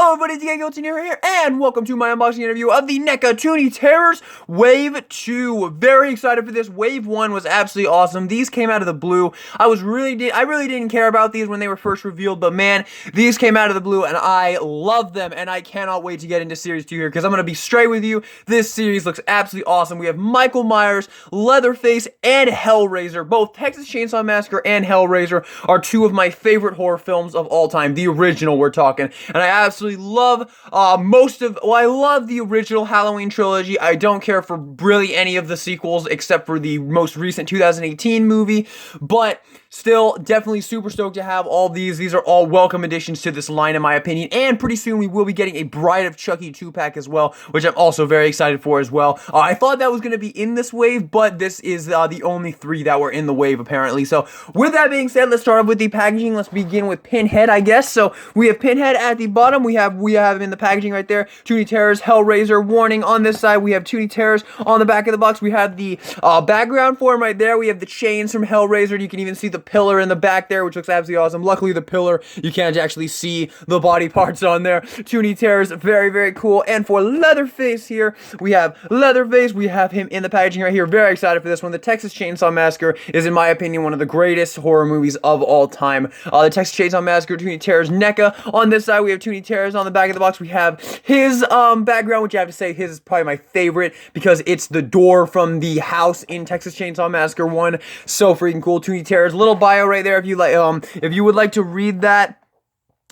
Hello everybody, it's tooney here, and welcome to my unboxing interview of the NECA Tooney Terrors Wave 2. Very excited for this. Wave 1 was absolutely awesome. These came out of the blue. I really didn't care about these when they were first revealed, but man, these came out of the blue, and I love them, and I cannot wait to get into Series 2 here, because I'm going to be straight with you. This series looks absolutely awesome. We have Michael Myers, Leatherface, and Hellraiser. Both Texas Chainsaw Massacre and Hellraiser are two of my favorite horror films of all time. The original, we're talking. And I absolutely love I love the original Halloween trilogy. I don't care for really any of the sequels except for the most recent 2018 movie, but still, definitely super stoked to have all these. These are all welcome additions to this line, in my opinion, and pretty soon we will be getting a Bride of Chucky 2-pack as well, which I'm also very excited for as well. I thought that was going to be in this wave, but this is the only 3 that were in the wave, apparently. So, with that being said, let's start off with the packaging. Let's begin with Pinhead, I guess. So, we have Pinhead at the bottom. We have him in the packaging right there. Tooney Terrors, Hellraiser, warning on this side. We have Tooney Terrors on the back of the box. We have the background for him right there. We have the chains from Hellraiser. You can even see the pillar in the back there, which looks absolutely awesome. Luckily, the pillar, you can't actually see the body parts on there. Tooney Terrors, very, very cool. And for Leatherface here, we have Leatherface. We have him in the packaging right here. Very excited for this one. The Texas Chainsaw Massacre is, in my opinion, one of the greatest horror movies of all time. The Texas Chainsaw Massacre, Tooney Terrors, NECA. On this side, we have Tooney Terrors. On the back of the box, we have his background, which I have to say, his is probably my favorite because it's the door from the house in Texas Chainsaw Massacre 1. So freaking cool. Tooney Terrors, little bio right there if you like. If you would like to read that,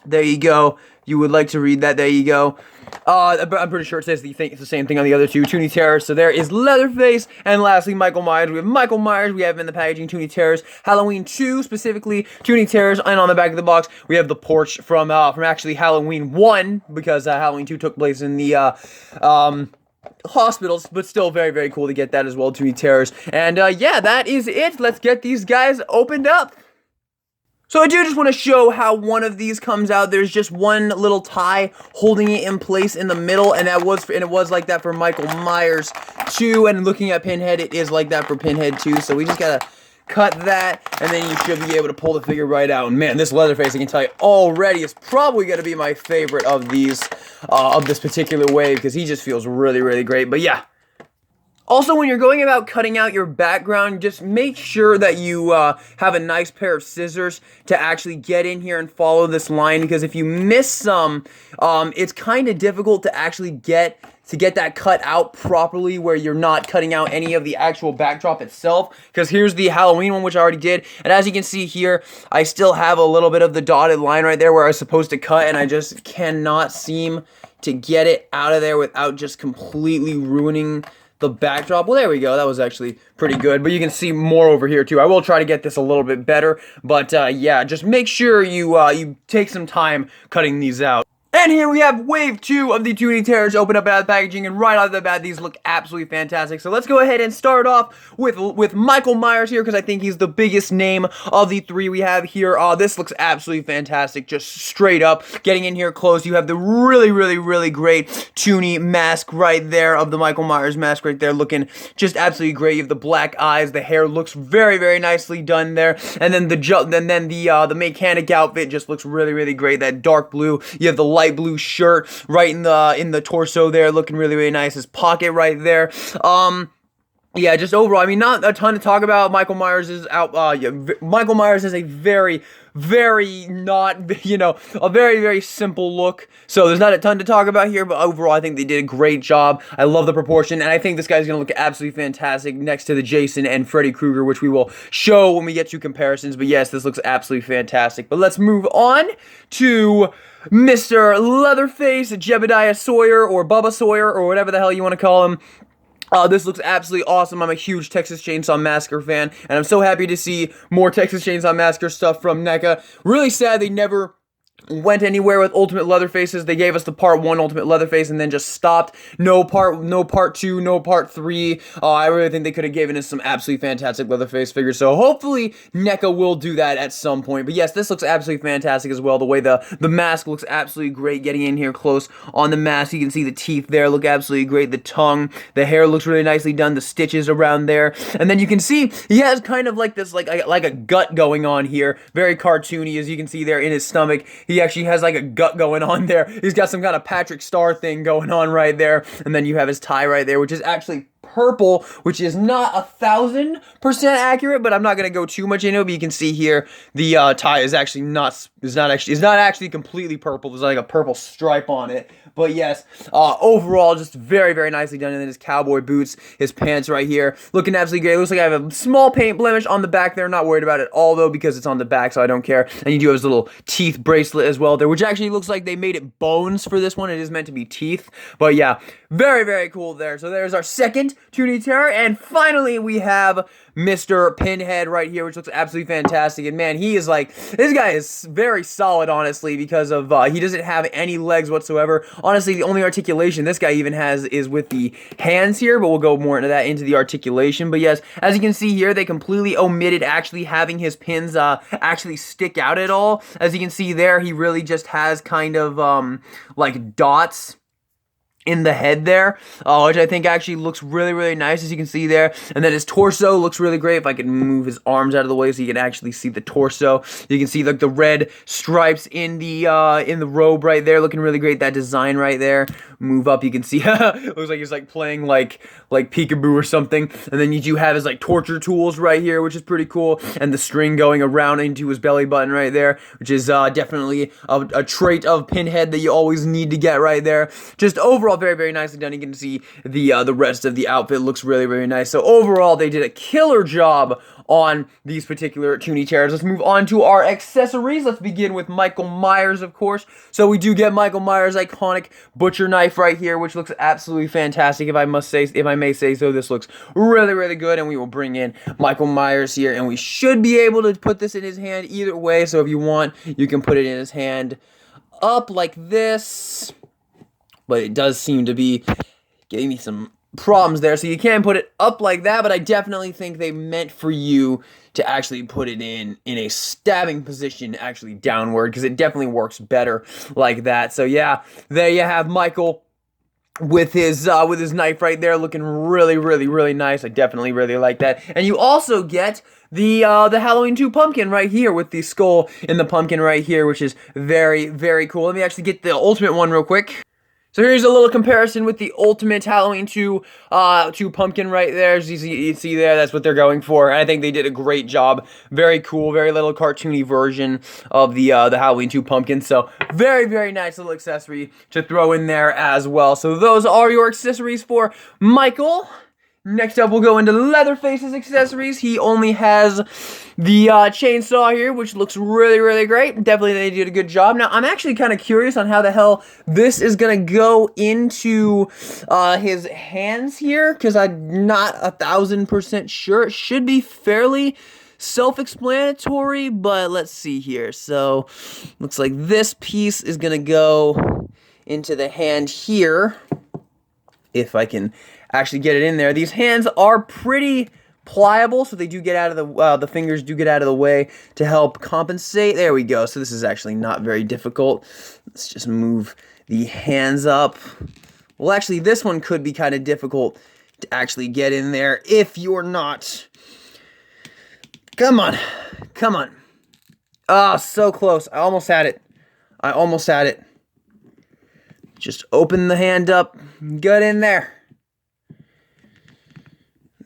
there you go. You would like to read that, there you go. I'm pretty sure it says it's the same thing on the other two, Tooney Terrors. So there is Leatherface, and lastly, Michael Myers. We have Michael Myers, we have in the packaging Tooney Terrors, Halloween 2 specifically, Tooney Terrors, and on the back of the box, we have the porch from actually Halloween 1, because Halloween 2 took place in the, hospitals, but still very, very cool to get that as well, Tooney Terrors. And, yeah, that is it. Let's get these guys opened up. So I do just want to show how one of these comes out. There's just one little tie holding it in place in the middle, and it was like that for Michael Myers too. And looking at Pinhead, it is like that for Pinhead too. So we just gotta cut that, and then you should be able to pull the figure right out. And man, this Leatherface, I can tell you already, is probably gonna be my favorite of these, of this particular wave, because he just feels really, really great. But yeah. Also, when you're going about cutting out your background, just make sure that you have a nice pair of scissors to actually get in here and follow this line, because if you miss some, it's kind of difficult to actually get that cut out properly where you're not cutting out any of the actual backdrop itself. Because here's the Halloween one, which I already did, and as you can see here, I still have a little bit of the dotted line right there where I was supposed to cut, and I just cannot seem to get it out of there without just completely ruining the backdrop. Well, there we go. That was actually pretty good, but you can see more over here too. I will try to get this a little bit better, but yeah, just make sure you take some time cutting these out. And here we have Wave 2 of the Tooney Terrors open up out of the packaging, and right off the bat, these look absolutely fantastic. So let's go ahead and start off with Michael Myers here, because I think he's the biggest name of the 3 we have here. This looks absolutely fantastic, just straight up. Getting in here close, you have the really, really, really great Tooney mask right there, of the Michael Myers mask right there, looking just absolutely great. You have the black eyes, the hair looks very, very nicely done there, and then the mechanic outfit just looks really, really great. That dark blue, you have the light blue shirt right in the torso there, looking really, really nice. His pocket right there. Yeah, just overall, I mean, not a ton to talk about. Michael Myers is out. Michael Myers has a very, very not, you know, a very, very simple look. So there's not a ton to talk about here, but overall, I think they did a great job. I love the proportion, and I think this guy's gonna look absolutely fantastic next to the Jason and Freddy Krueger, which we will show when we get to comparisons. But yes, this looks absolutely fantastic. But let's move on to Mr. Leatherface, Jebediah Sawyer, or Bubba Sawyer, or whatever the hell you want to call him. This looks absolutely awesome. I'm a huge Texas Chainsaw Massacre fan, and I'm so happy to see more Texas Chainsaw Massacre stuff from NECA. Really sad they never went anywhere with Ultimate Leatherfaces. They gave us the part 1 Ultimate Leatherface and then just stopped. No part 2, no part 3. I really think they could have given us some absolutely fantastic Leatherface figures. So hopefully NECA will do that at some point. But yes, this looks absolutely fantastic as well. The way the mask looks absolutely great. Getting in here close on the mask, you can see the teeth there look absolutely great. The tongue, the hair looks really nicely done. The stitches around there, and then you can see he has kind of like this like a gut going on here. Very cartoony, as you can see there in his stomach. he actually has like a gut going on there. He's got some kind of Patrick Star thing going on right there. And then you have his tie right there, which is actually purple, which is not 1,000% accurate, but I'm not gonna go too much into it. But you can see here the tie is actually not actually completely purple. There's like a purple stripe on it. But yes, overall, just very, very nicely done. And then his cowboy boots, his pants right here, looking absolutely great. It looks like I have a small paint blemish on the back there. Not worried about it at all though, because it's on the back, so I don't care. And you do have his little teeth bracelet as well there, which actually looks like they made it bones for this one. It is meant to be teeth, but yeah, very, very cool there. So there's our second Tooney Terror, and finally we have Mr. Pinhead right here, which looks absolutely fantastic. And man, he is like, this guy is very solid, honestly, because of, he doesn't have any legs whatsoever. Honestly, the only articulation this guy even has is with the hands here, but we'll go more into that, into the articulation. But yes, as you can see here, they completely omitted actually having his pins actually stick out at all. As you can see there, he really just has kind of like dots in the head there, which I think actually looks really, really nice, as you can see there. And then his torso looks really great. If I can move his arms out of the way so you can actually see the torso. You can see like the red stripes in the robe right there, looking really great. That design right there. Move up, you can see it looks like he's like playing like peekaboo or something. And then you do have his like torture tools right here, which is pretty cool. And the string going around into his belly button right there, which is definitely a trait of Pinhead that you always need to get right there. Just overall, very, very nicely done. You can see the rest of the outfit looks really, really nice. So overall, they did a killer job on these particular Tooney Terrors. Let's move on to our accessories. Let's begin with Michael Myers, of course. So we do get Michael Myers' iconic butcher knife right here, which looks absolutely fantastic. If I may say so, this looks really, really good. And we will bring in Michael Myers here, and we should be able to put this in his hand either way. So if you want, you can put it in his hand up like this. But it does seem to be giving me some problems there, so you can put it up like that, but I definitely think they meant for you to actually put it in a stabbing position, actually downward, because it definitely works better like that. So yeah, there you have Michael with his knife right there, looking really, really, really nice. I definitely really like that. And you also get the Halloween 2 pumpkin right here with the skull in the pumpkin right here, which is very, very cool. Let me actually get the ultimate one real quick. So here's a little comparison with the Ultimate Halloween 2 pumpkin right there. As you see there, that's what they're going for. And I think they did a great job. Very cool, very little cartoony version of the Halloween 2 pumpkin. So very, very nice little accessory to throw in there as well. So those are your accessories for Michael. Next up, we'll go into Leatherface's accessories. He only has the chainsaw here, which looks really, really great. Definitely they did a good job. Now, I'm actually kind of curious on how the hell this is going to go into his hands here, because I'm not 1,000% sure. It should be fairly self-explanatory, but let's see here. So, looks like this piece is going to go into the hand here, if I can actually get it in there. These hands are pretty pliable, so they do get out of the fingers do get out of the way to help compensate. There we go. So this is actually not very difficult. Let's just move the hands up. Well, actually, this one could be kind of difficult to actually get in there if you're not. Come on. Come on. Ah, so close. I almost had it. I almost had it. Just open the hand up. Get in there.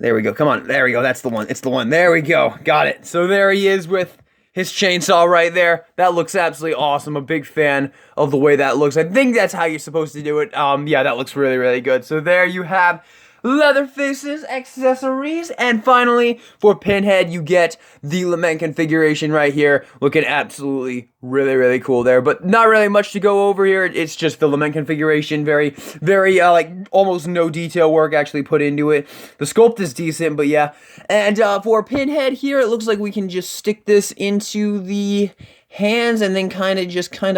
There we go. Come on. There we go. That's the one. It's the one. There we go. Got it. So there he is with his chainsaw right there. That looks absolutely awesome. A big fan of the way that looks. I think that's how you're supposed to do it. Yeah, that looks really, really good. So there you have Leatherface's accessories. And finally, for Pinhead, you get the lament configuration right here. Looking absolutely really, really cool there. But not really much to go over here. It's just the lament configuration. Very, very, like, almost no detail work actually put into it. The sculpt is decent, but yeah. And for Pinhead here, it looks like we can just stick this into the hands and then kind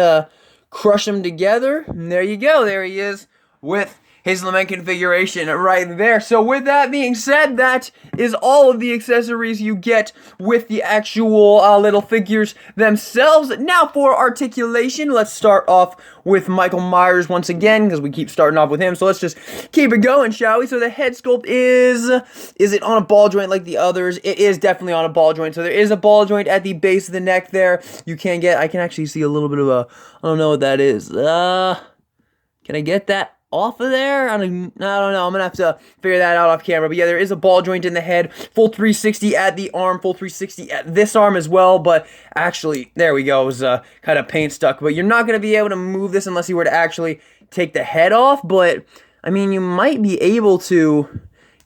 of crush them together. And there you go. There he is with his lament configuration right there. So with that being said, that is all of the accessories you get with the actual little figures themselves. Now for articulation, let's start off with Michael Myers once again, because we keep starting off with him. So let's just keep it going, shall we? So the head sculpt is it on a ball joint like the others? It is definitely on a ball joint. So there is a ball joint at the base of the neck there. I can actually see a little bit of a, I don't know what that is. Can I get that off of there? I don't know. I'm gonna have to figure that out off camera. But yeah, there is a ball joint in the head. Full 360 at the arm. Full 360 at this arm as well. But actually, there we go. It was kind of paint stuck. But you're not gonna be able to move this unless you were to actually take the head off. But I mean, you might be able to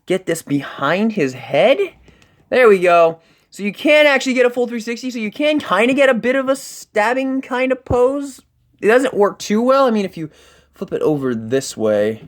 get this behind his head. There we go. So you can actually get a full 360. So you can kind of get a bit of a stabbing kind of pose. It doesn't work too well. I mean, if you flip it over this way,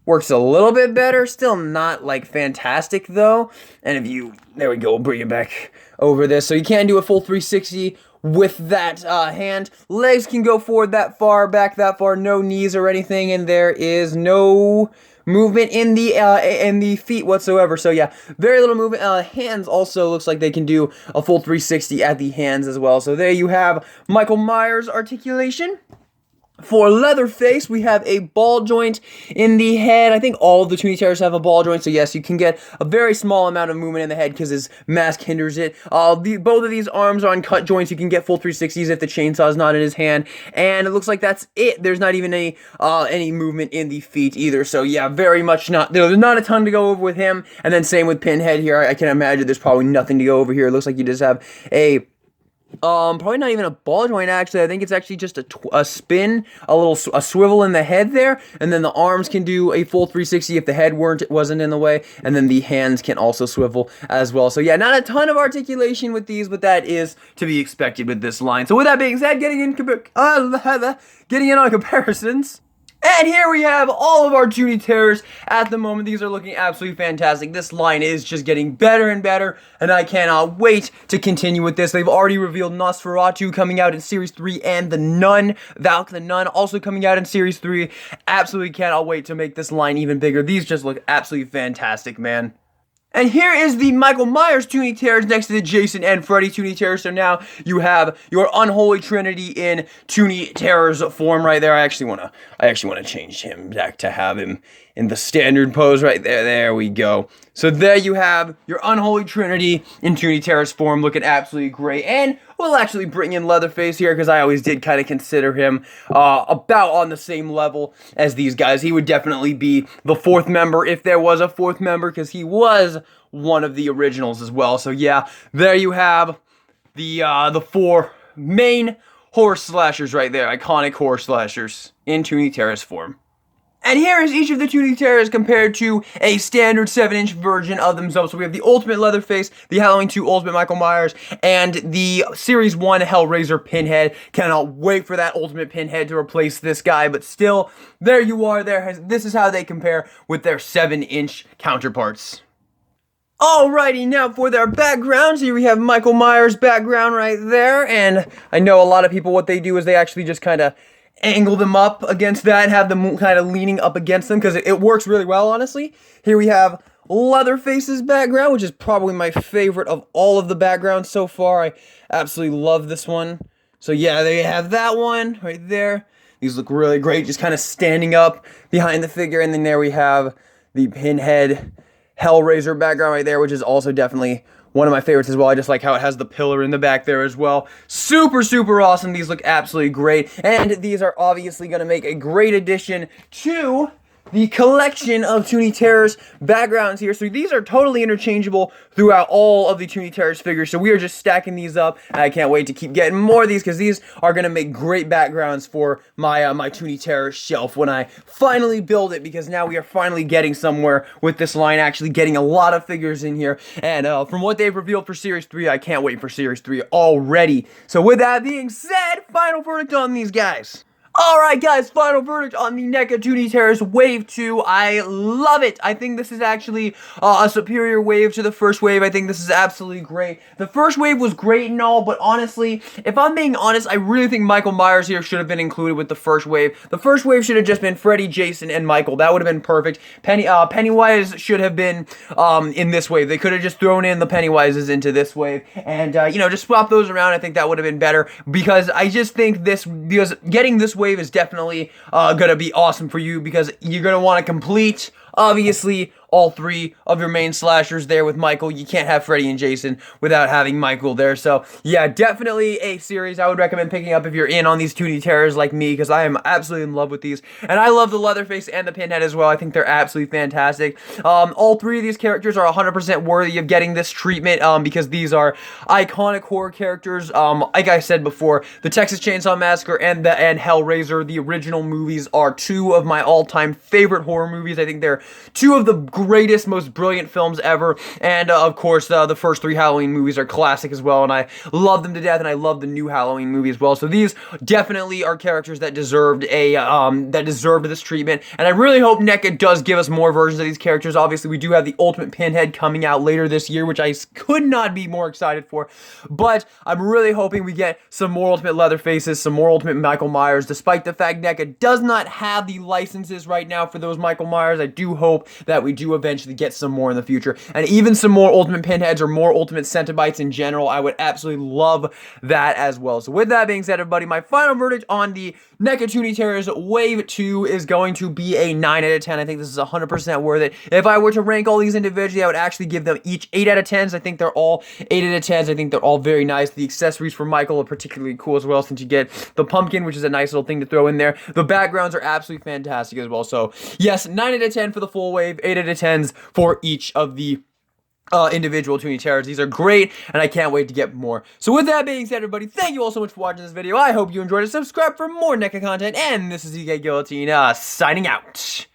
works a little bit better. Still not like fantastic though. And if you, there we go, we'll bring it back over this. So you can do a full 360 with that hand. Legs can go forward that far, back that far, no knees or anything, and there is no movement in the feet whatsoever. So yeah, very little movement. Hands also looks like they can do a full 360 at the hands as well. So there you have Michael Myers articulation. For Leatherface, we have a ball joint in the head. I think all of the Tooney Terrors have a ball joint, so yes, you can get a very small amount of movement in the head because his mask hinders it. Both of these arms are on cut joints. You can get full 360s if the chainsaw is not in his hand, and it looks like that's it. There's not even any movement in the feet either, so yeah, very much not. There's not a ton to go over with him, and then same with Pinhead here. I can imagine there's probably nothing to go over here. It looks like you just have a probably not even a ball joint, actually. I think it's actually just a spin, a swivel in the head there, and then the arms can do a full 360 if the head wasn't in the way, and then the hands can also swivel as well. So yeah, not a ton of articulation with these, but that is to be expected with this line. So with that being said, getting in on comparisons. And here we have all of our Tooney Terrors at the moment. These are looking absolutely fantastic. This line is just getting better and better, and I cannot wait to continue with this. They've already revealed Nosferatu coming out in Series 3, and The Nun, Valk the Nun, also coming out in Series 3. Absolutely cannot wait to make this line even bigger. These just look absolutely fantastic, man. And here is the Michael Myers Tooney Terrors next to the Jason and Freddy Tooney Terrors. So now you have your unholy trinity in Tooney Terrors form right there. I actually want to change him back to have him in the standard pose right there. There we go. So there you have your unholy trinity in Tooney Terrors form, looking absolutely great. And we'll actually bring in Leatherface here because I always did kind of consider him about on the same level as these guys. He would definitely be the fourth member if there was a fourth member, because he was one of the originals as well. So yeah, there you have the four main horror slashers right there, iconic horror slashers in Tooney Terrors form. And here is each of the Tooney Terrors compared to a standard 7-inch version of themselves. So we have the Ultimate Leatherface, the Halloween 2 Ultimate Michael Myers, and the Series 1 Hellraiser Pinhead. Cannot wait for that Ultimate Pinhead to replace this guy, but still, there you are. This is how they compare with their 7-inch counterparts. Alrighty, now for their backgrounds, here we have Michael Myers' background right there, and I know a lot of people, what they do is they actually just kind of angle them up against that and have them kind of leaning up against them, because it works really well, honestly. Here we have Leatherface's background, which is probably my favorite of all of the backgrounds so far. I absolutely love this one. So yeah, there you have that one right there. These look really great, just kind of standing up behind the figure. And then there we have the Pinhead Hellraiser background right there, which is also definitely one of my favorites as well. I just like how it has the pillar in the back there as well. Super, super awesome. These look absolutely great. And these are obviously going to make a great addition to the collection of Tooney Terrors backgrounds here. So these are totally interchangeable throughout all of the Tooney Terrors figures. So we are just stacking these up. I can't wait to keep getting more of these, because these are going to make great backgrounds for my my Tooney Terrors shelf when I finally build it, because now we are finally getting somewhere with this line, actually getting a lot of figures in here. And from what they've revealed for Series 3, I can't wait for Series 3 already. So with that being said, final verdict on these guys. Alright guys, final verdict on the NECA Tooney Terrors Wave 2. I love it. I think this is actually a superior wave to the first wave. I think this is absolutely great. The first wave was great and all, but honestly, if I'm being honest, I really think Michael Myers here should have been included with the first wave. The first wave should have just been Freddy, Jason, and Michael. That would have been perfect. Pennywise should have been in this wave. They could have just thrown in the Pennywises into this wave and, you know, just swap those around. I think that would have been better because I just think because getting this wave is definitely gonna be awesome for you because you're gonna want to complete, obviously, all three of your main slashers there with Michael. You can't have Freddy and Jason without having Michael there. So, yeah, definitely a series I would recommend picking up if you're in on these Tooney Terrors like me, because I am absolutely in love with these. And I love the Leatherface and the Pinhead as well. I think they're absolutely fantastic. All three of these characters are 100% worthy of getting this treatment because these are iconic horror characters. Like I said before, the Texas Chainsaw Massacre and Hellraiser, the original movies, are two of my all-time favorite horror movies. I think they're two of the greatest, most brilliant films ever, and of course the first three Halloween movies are classic as well, and I love them to death, and I love the new Halloween movie as well. So these definitely are characters that deserved this treatment, and I really hope NECA does give us more versions of these characters. Obviously, we do have the Ultimate Pinhead coming out later this year, which I could not be more excited for, but I'm really hoping we get some more Ultimate Leatherfaces, some more Ultimate Michael Myers. Despite the fact NECA does not have the licenses right now for those Michael Myers, I do hope that we do eventually get some more in the future, and even some more Ultimate Pinheads or more Ultimate Centibites in general. I would absolutely love that as well. So with that being said, everybody, my final verdict on the NECA Tooney Terrors Wave 2 is going to be a 9 out of 10. I think this is 100% worth it. If I were to rank all these individually, I would actually give them each 8 out of 10s. I think they're all 8 out of 10s. I think they're all very nice. The accessories for Michael are particularly cool as well, since you get the pumpkin, which is a nice little thing to throw in there. The backgrounds are absolutely fantastic as well. So yes, 9 out of 10 for the full wave, 8 out of 10s for each of the individual Tooney Terrors. These are great, and I can't wait to get more. So with that being said, everybody, thank you all so much for watching this video. I hope you enjoyed it. Subscribe for more NECA content, and this is EK Guillotine, signing out.